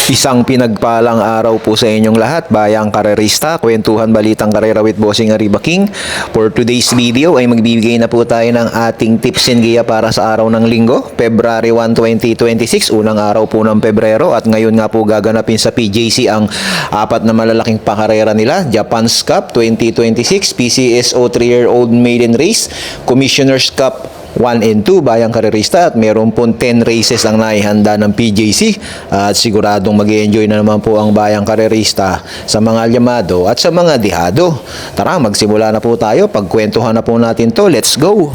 Isang pinagpalang araw po sa inyong lahat, bayang karerista, kwentuhan balitang karera with Bossing Arriba King. For today's video ay magbibigay na po tayo ng ating tips and giya para sa araw ng linggo, February 1, 2026, unang araw po ng Pebrero, at ngayon nga po gaganapin sa PJC ang apat na malalaking pakarera nila, Japan's Cup 2026, PCSO 3-year-old maiden race, Commissioner's Cup 1 and 2 bayang karerista, at meron pong 10 races ang naihanda ng PJC, at siguradong mag-enjoy na naman po ang bayang karerista sa mga llamado at sa mga dihado. Tara, magsimula na po tayo, pagkwentuhan na po natin to. Let's go!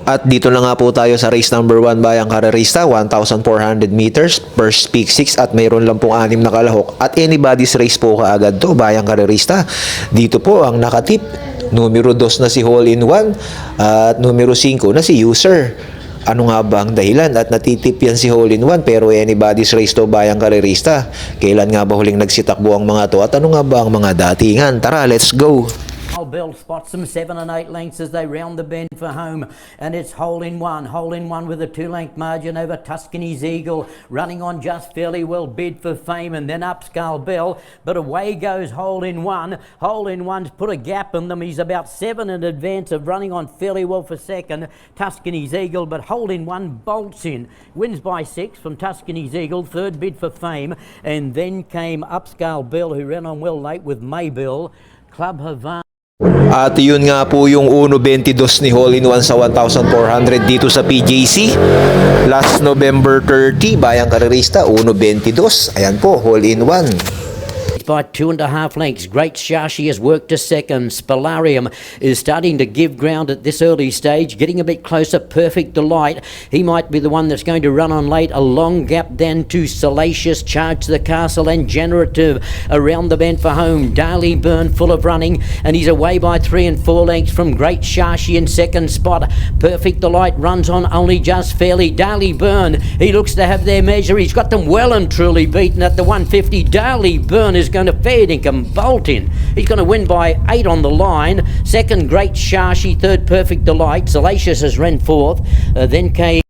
At dito na nga po tayo sa race number 1 bayang karerista, 1,400 meters, first peak 6, at mayroon lang pong 6 na kalahok. At anybody's race po kaagad to bayang karerista. Dito po ang nakatip, numero 2 na si Hole in 1 at numero 5 na si User. Ano nga ba ang dahilan at natitip yan si Hole in 1 pero anybody's race to bayang karerista? Kailan nga ba huling nagsitakbo ang mga to at ano nga ba ang mga datingan? Tara, let's go! Bell spots them 7 and 8 lengths as they round the bend for home, and it's hole in one with a 2-length margin over Tuscany's Eagle, running on just fairly well, bid for fame, and then Upscale Bell, but away goes hole in one's put a gap in them. He's about 7 in advance of running on fairly well for second, Tuscany's Eagle, but hole in one bolts in, wins by 6 from Tuscany's Eagle, third bid for fame, and then came Upscale Bell, who ran on well late with Maybell, Club Havana. At yun nga po yung 1.22 ni Hole in 1 sa 1,400 dito sa PJC. Last November 30, bayang karerista, 1.22. Ayan po, Hole in 1. By 2.5 lengths. Great Shashi has worked to second. Spalarium is starting to give ground at this early stage, getting a bit closer. Perfect Delight, he might be the one that's going to run on late. A long gap then to Salacious, Charge the Castle, and Generative around the bend for home. Daily Burn full of running, and he's away by 3 and 4 lengths from Great Shashi in second spot. Perfect Delight runs on only just fairly. Daily Burn, he looks to have their measure. He's got them well and truly beaten at the 150. Daily Burn is going to fair dinkum bolt in. He's going to win by 8 on the line. Second, Great Shashi. Third, Perfect Delight. Salacious has ran fourth. Then came...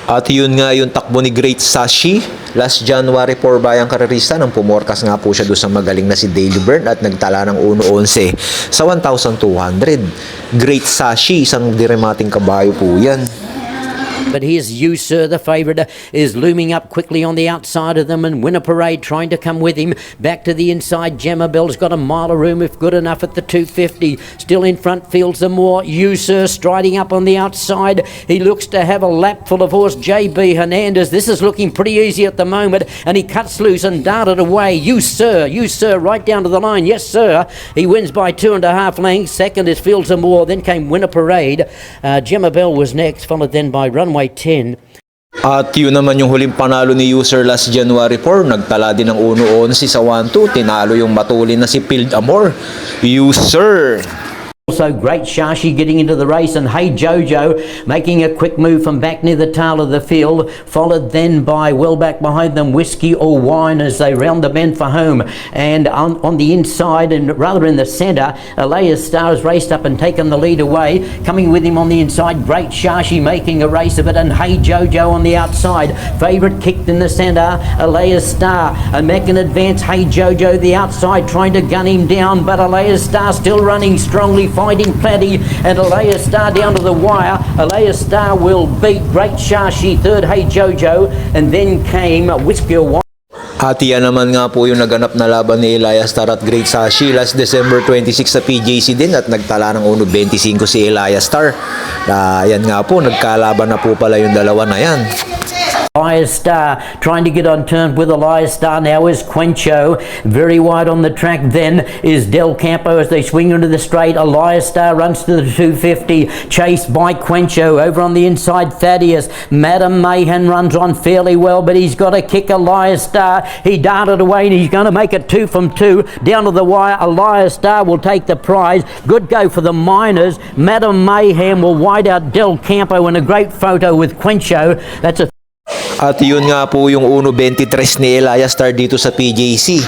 At yun nga yung takbo ni Great Shashi. Last January 4 bayang karerista, nang pumorkas nga po siya doon sa magaling na si Daily Burn at nagtala ng 1.11 sa 1,200. Great Shashi, isang diremating kabayo po yan. But here's You Sir, the favourite, is looming up quickly on the outside of them, and Winner Parade trying to come with him. Back to the inside, Gemma Bell's got a mile of room if good enough at the 250. Still in front, Fields some more. You Sir striding up on the outside. He looks to have a lap full of horse, JB Hernandez. This is looking pretty easy at the moment, and he cuts loose and darted away. You Sir, right down to the line. Yes, sir. He wins by 2.5 lengths. Second is Fields some more. Then came Winner Parade. Gemma Bell was next, followed then by Runway 10. At yun naman yung huling panalo ni User last January 4, nagtala din ng 1.11 sa 1-2, tinalo yung matulin na si Field Amor. User! Also, Great Shashi getting into the race, and Hey Jojo making a quick move from back near the tail of the field, followed then by well back behind them Whiskey or Wine as they round the bend for home. And on the inside, and rather in the centre, Elias Star has raced up and taken the lead away. Coming with him on the inside, Great Shashi making a race of it, and Hey Jojo on the outside. Favourite kicked in the centre, Elias Star, and making advance. Hey Jojo the outside trying to gun him down, but Elias Star still running strongly, fighting plenty, and Elias Star down to the wire. Elias Star will beat Great Shashi, third Hey Jojo, and then came Whiskey or Wine. At yan naman nga po yung naganap na laban ni Elias Star at Great Shashi last December 26 sa PJC din, at nagtala ng 1.25 si Elias Star. Yan nga po, nagkalaban na po pala yung dalawa na yan. Elias Star trying to get on terms with Elias Star now is Quencho. Very wide on the track then is Del Campo as they swing into the straight. Elias Star runs to the 250, chased by Quencho. Over on the inside, Thaddeus. Madam Mayhem runs on fairly well, but he's got to kick Elias Star. He darted away and he's going to make it 2 from 2. Down to the wire, Elias Star will take the prize. Good go for the Miners. Madam Mayhem will wide out Del Campo in a great photo with Quencho. That's a At yun nga po yung 1.23 ni Elias Star dito sa PJC.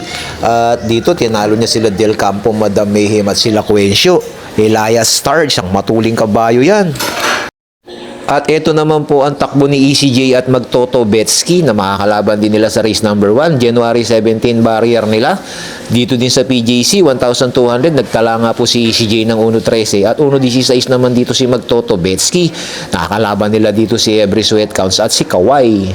At dito tinalo niya sila Del Campo, Madam Mayhem at sila Quencio. Elias Star, isang matuling kabayo yan. At ito naman po ang takbo ni ECJ at Magtoto Betsky na makakalaban din nila sa race number 1. January 17 barrier nila. Dito din sa PJC, 1,200. Nagtala nga po si ECJ ng 1.13 at 1.16 naman dito si Magtoto Betsky. Nakakalaban nila dito si Every Sweat Counts at si Kawai.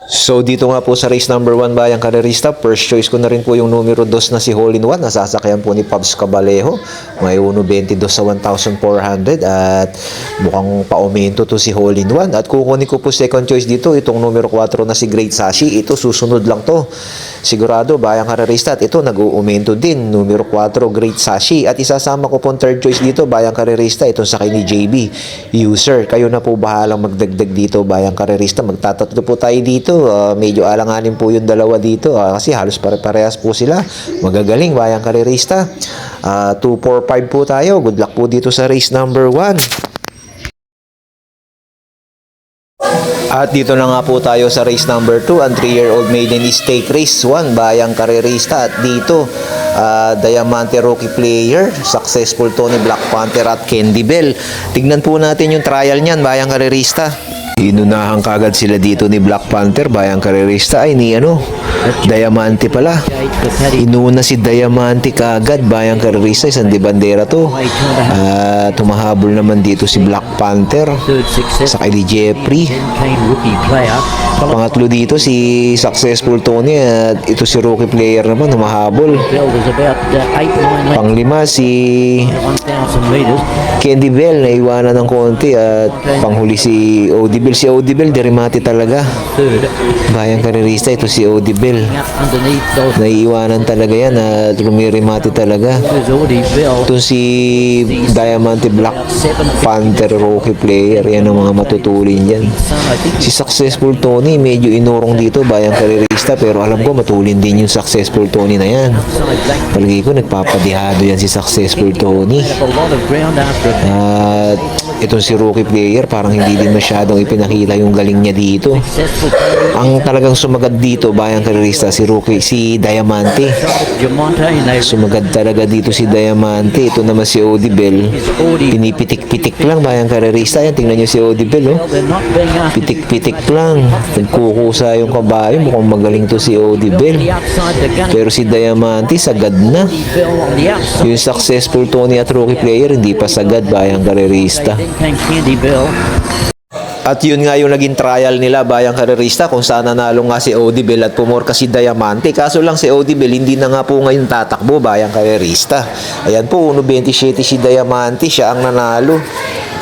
So dito nga po sa race number 1 bayang karerista, first choice ko na rin po yung numero 2 na si Hole in One. Nasasakyan po ni Pabs Cabalejo. May 1.22 sa 1,400 at mukhang paumento to si Hole in One. At kukunin ko po second choice dito, itong numero 4 na si Great Sashi. Ito susunod lang to. Sigurado bayang karerista at ito nag-uumento din. Numero 4 Great Sashi. At isasama ko po third choice dito bayang karerista, itong sakay ni JB. User, kayo na po bahalang magdagdag dito bayang karerista. Magtatatlo po tayo dito. Medyo alanganin po yung dalawa dito kasi halos pare-parehas po sila. Magagaling bayang karerista. 2-4-5 po tayo. Good luck po dito sa race number 1. At dito na nga po tayo sa race number 2. Ang 3-year-old maiden is Stake Race 1 bayang karerista. At dito Diamante Rookie Player, successful to ni Black Panther at Candy Bell. Tignan po natin yung trial niyan bayang karerista. Inunahan kagad sila dito ni Black Panther bayang karerista ay ni Diamante pala. Inuna si Diamante kagad bayang karerista, isang di bandera to. Tumahabol naman dito si Black Panther sa kay Jeffrey. Pangatlo dito si Successful Tony at ito si Rookie Player naman humahabol. Panglima si Candy Bell na iwanan ng konti at panghuli si Odibel. Si Odibel dirimati talaga bayang karerista. Ito si Odibel naiiwanan talaga yan at lumirimati talaga. Ito si Diamante Black Panther Rookie Player, yan ang mga matutulin dyan. Si Successful Tony medyo inurong dito bayang karerista pero alam ko matulin din yung Successful Tony na yan. Palagi ko nagpapadihado yan si Successful Tony. At itong si Rookie Player parang hindi din masyadong ipinakita yung galing niya dito. Ang talagang sumagad dito bayang karerista si Diamante. Sumagad talaga dito si Diamante. Ito naman si Odibel. Pinipitik-pitik lang bayang karerista. Yan, tingnan nyo si Odibel. Pitik-pitik lang. Nagkukusa yung kabayo. Mukhang magaling to si Odibel. Pero si Diamante sagad na. Yung Successful Tony at Rookie Player hindi pa sagad bayang karerista. At yun nga yung naging trial nila bayang karerista kung saan nanalo nga si Odibel at pumorka si Diamante. Kaso lang si Odibel hindi na nga po ngayon tatakbo bayang karerista. Ayan po, 1.27 si Diamante, siya ang nanalo.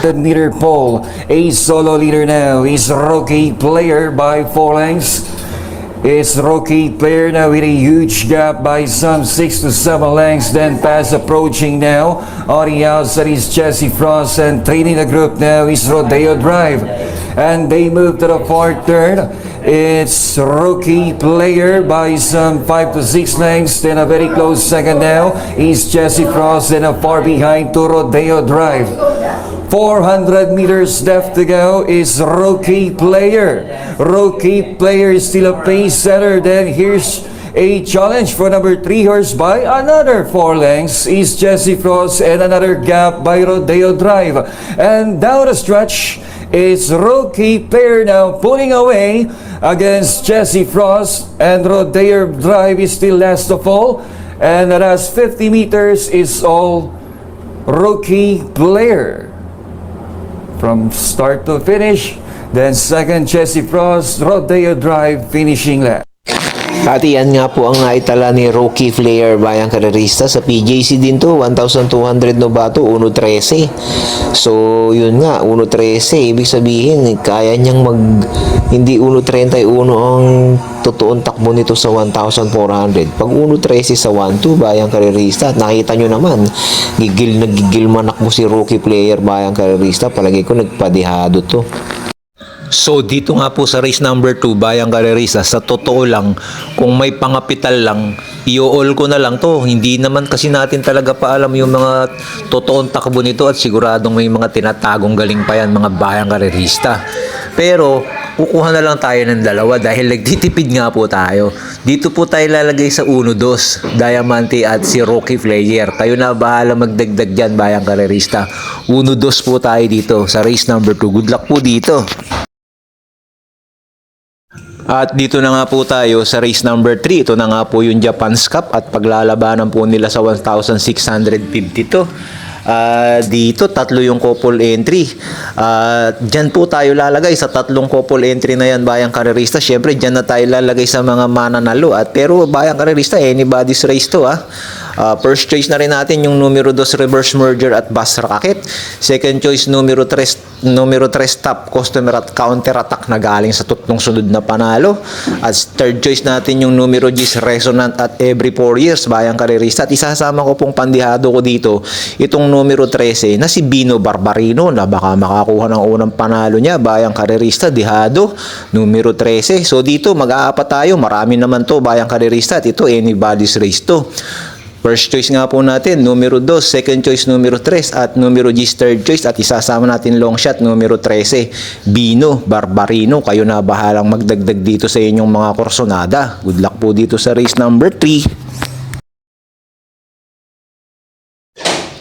The meter pole, a solo leader now is Rookie Player by 4 lengths. It's Rookie Player now with a huge gap by some 6 to 7 lengths. Then pass approaching now. On the outside is Jesse Frost and training the group now is Rodeo Drive. And they move to the fourth turn. It's Rookie Player by some 5 to 6 lengths. Then a very close second now is Jesse Frost and a far behind to Rodeo Drive. 400 meters left to go is Rookie Player. Rookie Player is still a pace setter. Then here's a challenge for number 3 horse by another 4 lengths is Jesse Frost and another gap by Rodeo Drive. And down the stretch is Rookie Player now pulling away against Jesse Frost, and Rodeo Drive is still last of all. And the last 50 meters is all Rookie Player. From start to finish, then second Jesse Frost, Rodeo Drive finishing last. At iyan nga po ang naitala ni Rookie Player bayang karerista sa PJC din to, 1,200 Novato, 1.13. So yun nga, 1.13 ibig sabihin kaya niyang hindi 1.31 ang totoong takbo nito sa 1,400. Pag 1.13 sa 1.2 bayang karerista, at nakita nyo naman gigil manakbo si Rookie Player bayang karerista. Palagi ko nagpadihado to. So dito nga po sa race number 2 bayang karerista, sa totoo lang kung may pangapital lang i-all ko na lang to. Hindi naman kasi natin talaga pa alam yung mga totoong takbo nito at siguradong may mga tinatagong galing pa yan mga bayang karerista. Pero kukuha na lang tayo ng dalawa dahil nagtitipid nga po tayo. Dito po tayo lalagay sa 1-2, Diamante at si Rookie Player. Kayo na bahala magdagdag dyan, bayang karerista. 1-2 po tayo dito sa race number 2. Good luck po dito. At dito na nga po tayo sa race number 3. Ito na nga po yung Japan's Cup at paglalabanan po nila sa 1,652. Dito tatlo yung couple entry. Dyan po tayo lalagay sa tatlong couple entry na yan, bayang karerista. Syempre dyan na tayo lalagay sa mga mananalo. Pero bayang karerista, anybody's race to. First choice na rin natin yung numero 2 reverse merger at bus racket. Second choice numero 3 top customer at counter attack na galing sa tutlong sunod na panalo. At third choice natin yung numero 10 resonant at every 4 years, bayang karerista. At isasama ko pong pandihado ko dito itong numero 13 na si Bino Barbarino na baka makakuha ng unang panalo niya, bayang karerista, dihado numero 13. So dito mag-aapat tayo, marami naman to, bayang karerista, at ito anybody's race to. First choice nga po natin, numero 2, second choice numero 3, at numero G third choice, at isasama natin long shot numero 13, Bino Barbarino. Kayo na bahalang magdagdag dito sa inyong mga korsonada. Good luck po dito sa race number 3.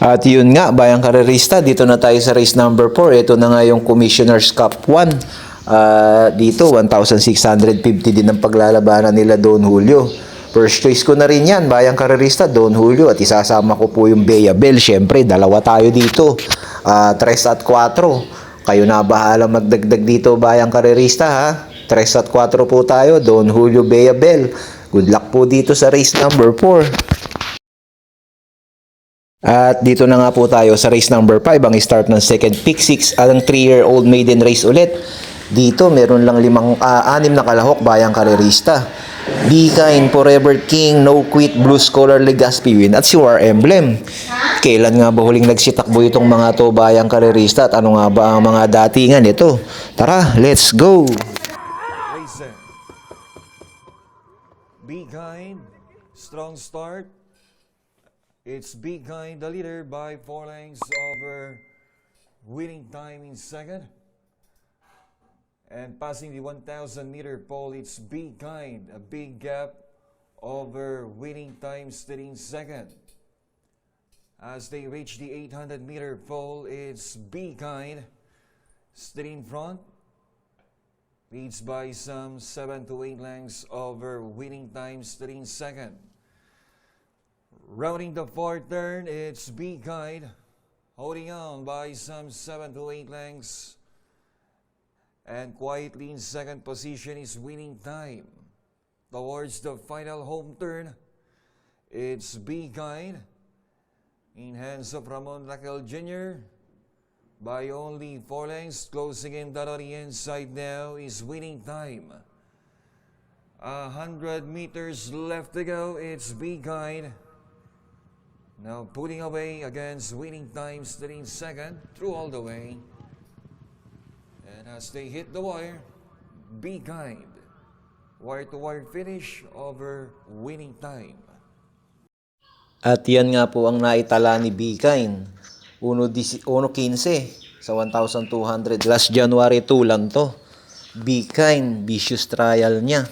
At yun nga, bayang karerista, dito na tayo sa race number 4. Ito na nga yung Commissioner's Cup 1. Dito, 1,650 din ang paglalabanan nila Don Julio. First choice ko na rin yan, bayang karerista, Don Julio, at isasama ko po yung Bea Bell. Syempre, dalawa tayo dito, 3 at 4. Kayo na bahala magdagdag dito, bayang karerista, ha? 3 at 4 po tayo, Don Julio, Bea Bell. Good luck po dito sa race number 4. At dito na nga po tayo sa race number 5, ang start ng second pick 6, ang 3-year-old maiden race ulit. Dito, meron lang 6 na kalahok, bayang karerista. Be Kind, Forever King, No Quit, Blue Scholar, Legazpi Win, at si War Emblem. Kailan nga ba huling nagsitakbo itong mga to, bayang karerista, at ano nga ba ang mga datingan ito? Tara, let's go! Racing. Be Kind, strong start. It's Be Kind, the leader by 4 lengths over Winning Time in second. And passing the 1,000-meter pole, it's Be Kind, a big gap over Winning Time still in second. As they reach the 800-meter pole, it's Be Kind still in front. Leads by some 7 to 8 lengths over Winning Time still in second. Rounding the fourth turn, it's Be Kind, holding on by some 7 to 8 lengths. And quietly in second position is Winning Time. Towards the final home turn, it's Be Kind, in hands of Ramon Raquel Jr. by only 4 lengths. Closing in that on the inside now is Winning Time. 100 meters left to go, it's Be Kind. Now putting away against Winning Time, still in second, through all the way. And as they hit the wire, Be Kind. Wire-to-wire finish over Winning Time. At yan nga po ang naitala ni Be Kind. 1.15 sa 1,200. Last January 2 lang to. Be Kind, vicious trial niya.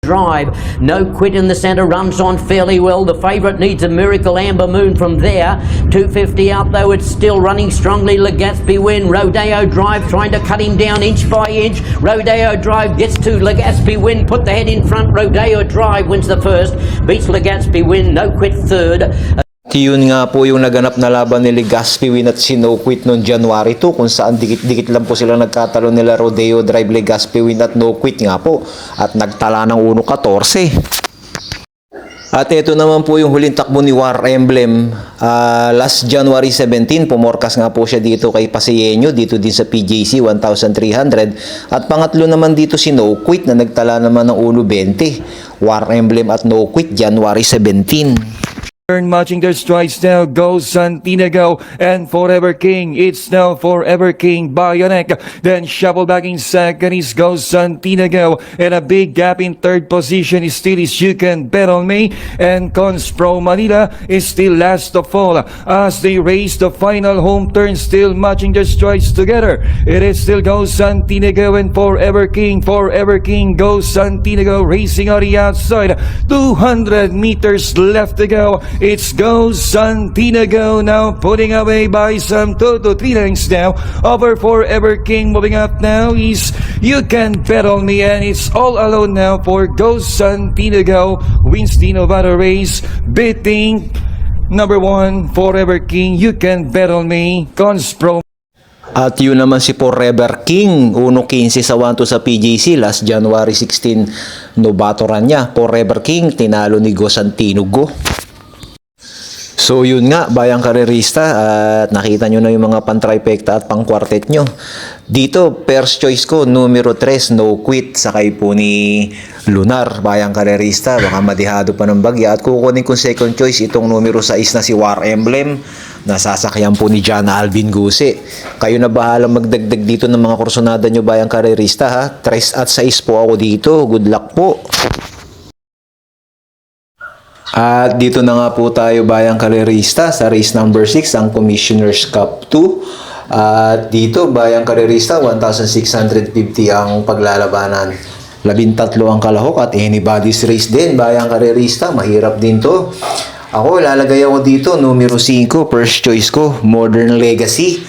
Drive, No Quit in the centre, runs on fairly well. The favourite needs a miracle, Amber Moon from there. 250 out though, it's still running strongly. Legazpi Win, Rodeo Drive trying to cut him down inch by inch. Rodeo Drive gets to Legazpi Win, put the head in front. Rodeo Drive wins the first, beats Legazpi Win, No Quit third. Yun nga po yung naganap na laban ni Legazpi Win at si No Quit noong January 2, kung saan dikit-dikit lang po sila nagkatalo nila Rodeo Drive, Legazpi Win at No Quit nga po, at nagtala ng 1.14. At ito naman po yung huling takbo ni War Emblem. Last January 17, pumorkas nga po siya dito kay Paseño, dito din sa PJC 1,300. At pangatlo naman dito si No Quit na nagtala naman ng 1.20. War Emblem at No Quit, January 17. Matching their strides now goes Santinago and Forever King. It's now Forever King Bayonek. Then shuffle back in second is goes Santinago. And a big gap in third position is still is You Can Bet On Me. And Conspro Manila is still last of all as they race the final home turn, still matching their strides together. It is still goes Santinago and Forever King. Forever King goes Santinago racing on the outside. 200 meters left to go. It's goes Santinago now putting away by some 2 to 3 lengths now over Forever King. Moving up now is You Can Bet On Me, and it's all alone now for Goes Santinago. Wins the Novara race, beating number 1 Forever King. You Can Bet On Me. Conspro. At yun naman si Forever King, 1.15 sa 1-2 sa PJC, last January 16, nobatoran niya. Forever King, tinalo ni Go Santinugo. So yun nga, bayang karerista, at nakita nyo na yung mga pan-trifecta at pang-quartet nyo. Dito, first choice ko, numero 3, No Quit, sakay po ni Lunar, bayang karerista, baka madihado pa ng bagya. At kukunin kong second choice, itong numero 6 na si War Emblem, nasasakyan po ni John Alvin Guse. Kayo na bahala magdagdag dito ng mga kursonada nyo, bayang karerista ha. 3 at 6 po ako dito, good luck po. At dito na nga po tayo bayang karerista sa race number 6, ang Commissioner's Cup 2. At dito bayang karerista, 1,650 ang paglalabanan. 13 ang kalahok at anybody's race din bayang karerista, mahirap din to. Ako lalagay ako dito numero 5, first choice ko, Modern Legacy,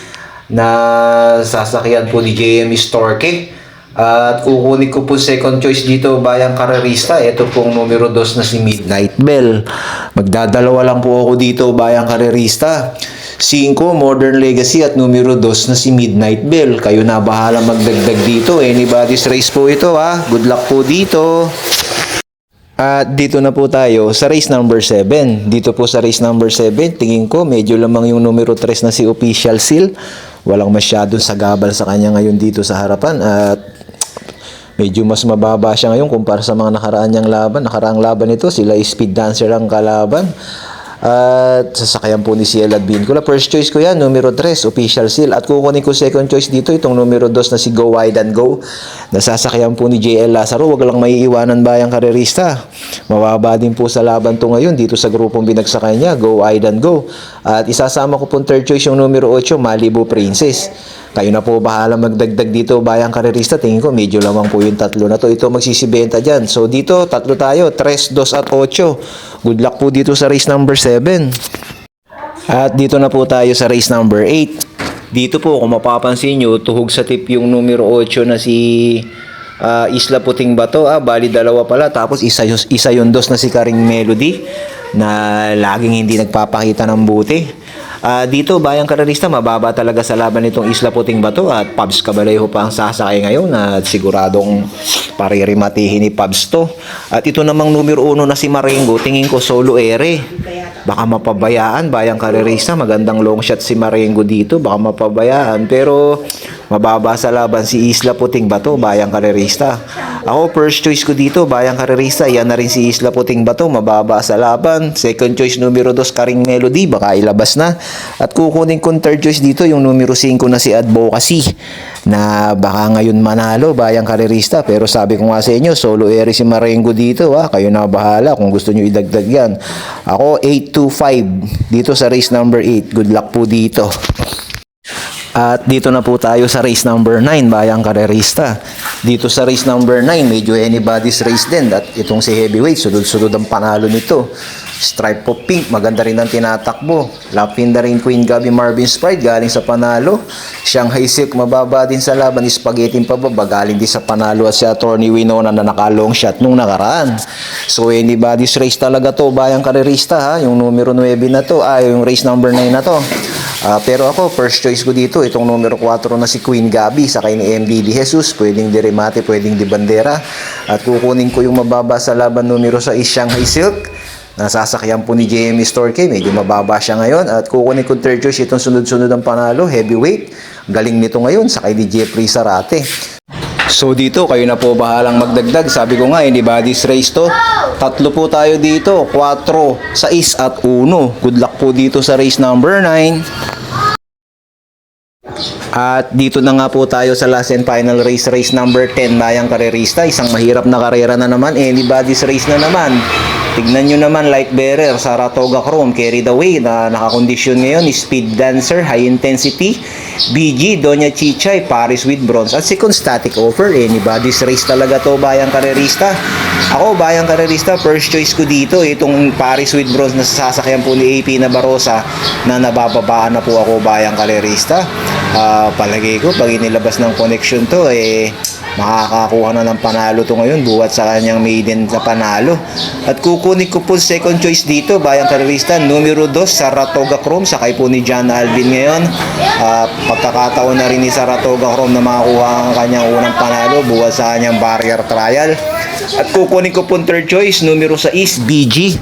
na sasakyan po ni JM Storke. At kukunin ko po second choice dito bayang karerista, ito pong numero 2 na si Midnight Bell. Magdadalawa lang po ako dito bayang karerista, 5 Modern Legacy at numero 2 na si Midnight Bell. Kayo na bahala magdagdag dito, anybody's race po ito ha, good luck po dito. At dito na po tayo sa race number 7. Dito po sa race number 7, tingin ko medyo lamang yung numero 3 na si Official Seal. Walang masyadong sagabal sa kanya ngayon dito sa harapan at medyo mas mababa siya ngayon kumpara sa mga nakaraan niyang laban. Nakaraang laban nito, sila Speed Dancer ang kalaban. At sasakyan po ni Ciel Advincula. First choice ko yan, numero 3, Official Seal. At kukunin ko second choice dito, itong numero 2 na si Go Wide and Go. Nasasakyan po ni JL Lazaro. Wag lang maiiwanan bayang karerista. Mababa din po sa laban to ngayon dito sa grupong binagsakay niya, Go Wide and Go. At isasama ko pong third choice yung numero 8, Malibu Princess. Kayo na po bahala magdagdag dito bayang karerista. Tingin ko medyo lamang po yung tatlo na to. Ito magsisibenta dyan. So dito, tatlo tayo, 3, 2 at 8. Good luck po dito sa race number 7. At dito na po tayo sa race number 8. Dito po, kung mapapansin nyo, tuhog sa tip yung numero 8 na si Isla Puting Bato. Bali dalawa pala. Tapos isa yung 2 na si Karing Melody na laging hindi nagpapakita ng buti. Dito, bayang karerista, mababa talaga sa laban nitong Isla Puting Bato at Pabs Cabalejo pa ang sasakay ngayon at siguradong paririmatihin ni Pabs to. At ito namang numero 1 na si Marengo, tingin ko solo ere. Baka mapabayaan, bayang karerista, magandang long shot si Marengo dito, baka mapabayaan. Pero mababa sa laban si Isla Puting Bato, bayang karerista. Ako, first choice ko dito, bayang karerista, yan na rin si Isla Puting Bato, mababa sa laban. Second choice, numero 2, Karing Melody, baka ilabas na. At kukunin kong third choice dito, yung numero 5 na si Advocacy, na baka ngayon manalo, bayang karerista. Pero sabi ko nga sa inyo, solo ere si Marengo dito, kayo na bahala kung gusto nyo idagdag yan. Ako, 825 dito sa race number 8. Good luck po dito. At dito na po tayo sa race number 9, bayang karerista. Dito sa race number 9, medyo anybody's race din. At itong si Heavyweight, sunod-sunod ang panalo nito. Stripe of Pink, maganda rin ang tinatakbo. Lapinda rin Queen Gabi Marvin Sprite, galing sa panalo. Shanghai Silk, mababa din sa laban. Spaghetti pababa, galing din sa panalo. At si Attorney Winona na naka-long shot nung nakaraan. So anybody's race talaga to, bayang karerista ha. Yung numero 9 na to, yung race number 9 na to. Pero ako, first choice ko dito, itong numero 4 na si Queen Gabi, sakay ni MD Di Jesus, pwedeng di Remate, pwedeng di Bandera. At kukunin ko yung mababa sa laban numero 6, Shanghai Silk. Nasasakyan po ni JM Storke, medyo mababa siya ngayon. At kukunin ko third choice, itong sunod-sunod ang panalo, Heavyweight. Galing nito ngayon, sakay ni Jeffrey Sarate. So dito, kayo na po bahalang magdagdag. Sabi ko nga, anybody's race to. Tatlo po tayo dito, 4, 6 at 1. Good luck po dito sa race number 9. At dito na nga po tayo sa last and final race, race number 10, Bayang Karerista. Isang mahirap na karera na naman, anybody's race na naman. Tignan nyo naman, light bearer, Saratoga Chrome, carried away na nakakondisyon ngayon, Speed Dancer, High Intensity, BG, Doña Chichay, Paris with Bronze, at second static offer, anybody's race talaga to, Bayang Karerista. Ako, Bayang Karerista, first choice ko dito, itong Paris with Bronze na sasakyan po ni AP Nabarosa na nabababaan na po ako, Bayang Karerista. Palagay ko, pag inilabas ng connection to, makakakuha na ng panalo to ngayon buwat sa kanyang maiden sa panalo. At kukunin ko po second choice dito, Bayang Karerista, numero 2, Saratoga Chrome, sakay po ni John Alvin ngayon. Pagkakataon na rin ni Saratoga Chrome na makakuha ang kanyang unang panalo buwat sa kanyang barrier trial. At kukunin ko po third choice, numero 6, BG,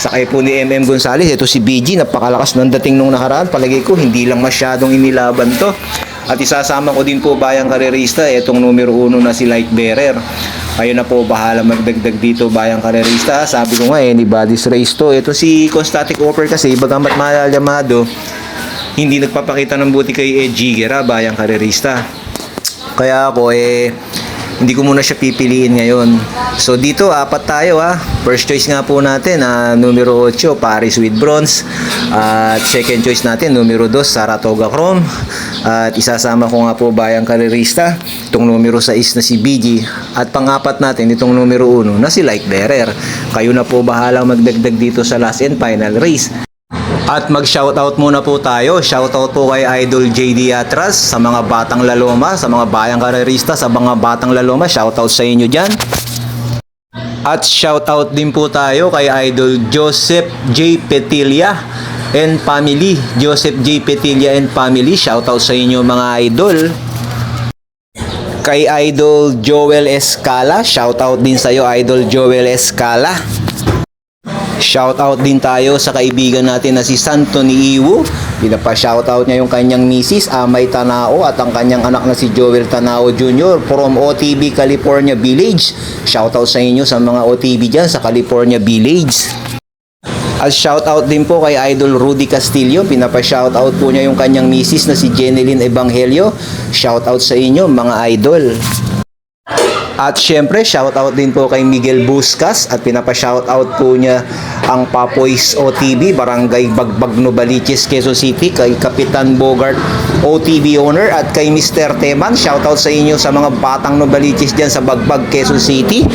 sakay po ni MM Gonzales. Ito si BG, napakalakas ng dating nung nakaraan. Palagay ko hindi lang masyadong inilaban to. At isasama ko din po, Bayang Karerista, itong numero 1 na si Light Bearer. Kayo na po bahala magdagdag dito, Bayang Karerista. Sabi ko nga, anybody's race to. Ito si Constatic Offer kasi, bagamat malamado, hindi nagpapakita ng buti kay Edgy Gera, Bayang Karerista. Kaya ako, hindi ko muna siya pipiliin ngayon. So dito, 4 tayo ha. First choice nga po natin, numero 8, Paris with Bronze. At second choice natin, numero 2, Saratoga Chrome. At isasama ko nga po, Bayang Karerista, itong numero 6 na si BG. At pang-4 natin, itong numero 1 na si Light Bearer. Kayo na po bahalang magdagdag dito sa last and final race. At mag-shoutout muna po tayo. Shoutout po kay Idol JD Atras, sa mga batang laloma, sa mga Bayang Karerista, sa mga batang laloma. Shoutout sa inyo dyan. At shoutout din po tayo kay Idol Joseph J. Petilla and family. Joseph J. Petilla and family. Shoutout sa inyo mga idol. Kay Idol Joel Escala. Shoutout din sa iyo, Idol Joel Escala. Shoutout din tayo sa kaibigan natin na si Santo ni Iwo. Pinapa-shoutout niya yung kanyang misis, Amay Tanao, at ang kanyang anak na si Joel Tanao Jr. from OTB California Village. Shoutout sa inyo sa mga OTB dyan sa California Village. At shoutout din po kay Idol Rudy Castillo. Pinapa-shoutout po niya yung kanyang misis na si Jeneline Evangelio. Shoutout sa inyo mga idol. At syempre, shoutout din po kay Miguel Buscas at pinapa-shoutout po niya ang Papoys OTB, Barangay Bagbag Novaliches, Quezon City, kay Kapitan Bogart OTB owner at kay Mr. Teman. Shoutout sa inyo sa mga batang Novaliches dyan sa Bagbag, Quezon City.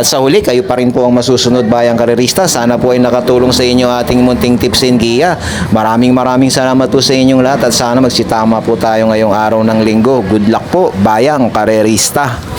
Sa huli, kayo pa rin po ang masusunod, Bayang Karerista. Sana po ay nakatulong sa inyo ating munting tips and giya. Maraming salamat po sa inyong lahat at sana magsitama po tayo ngayong araw ng linggo. Good luck po, Bayang Karerista.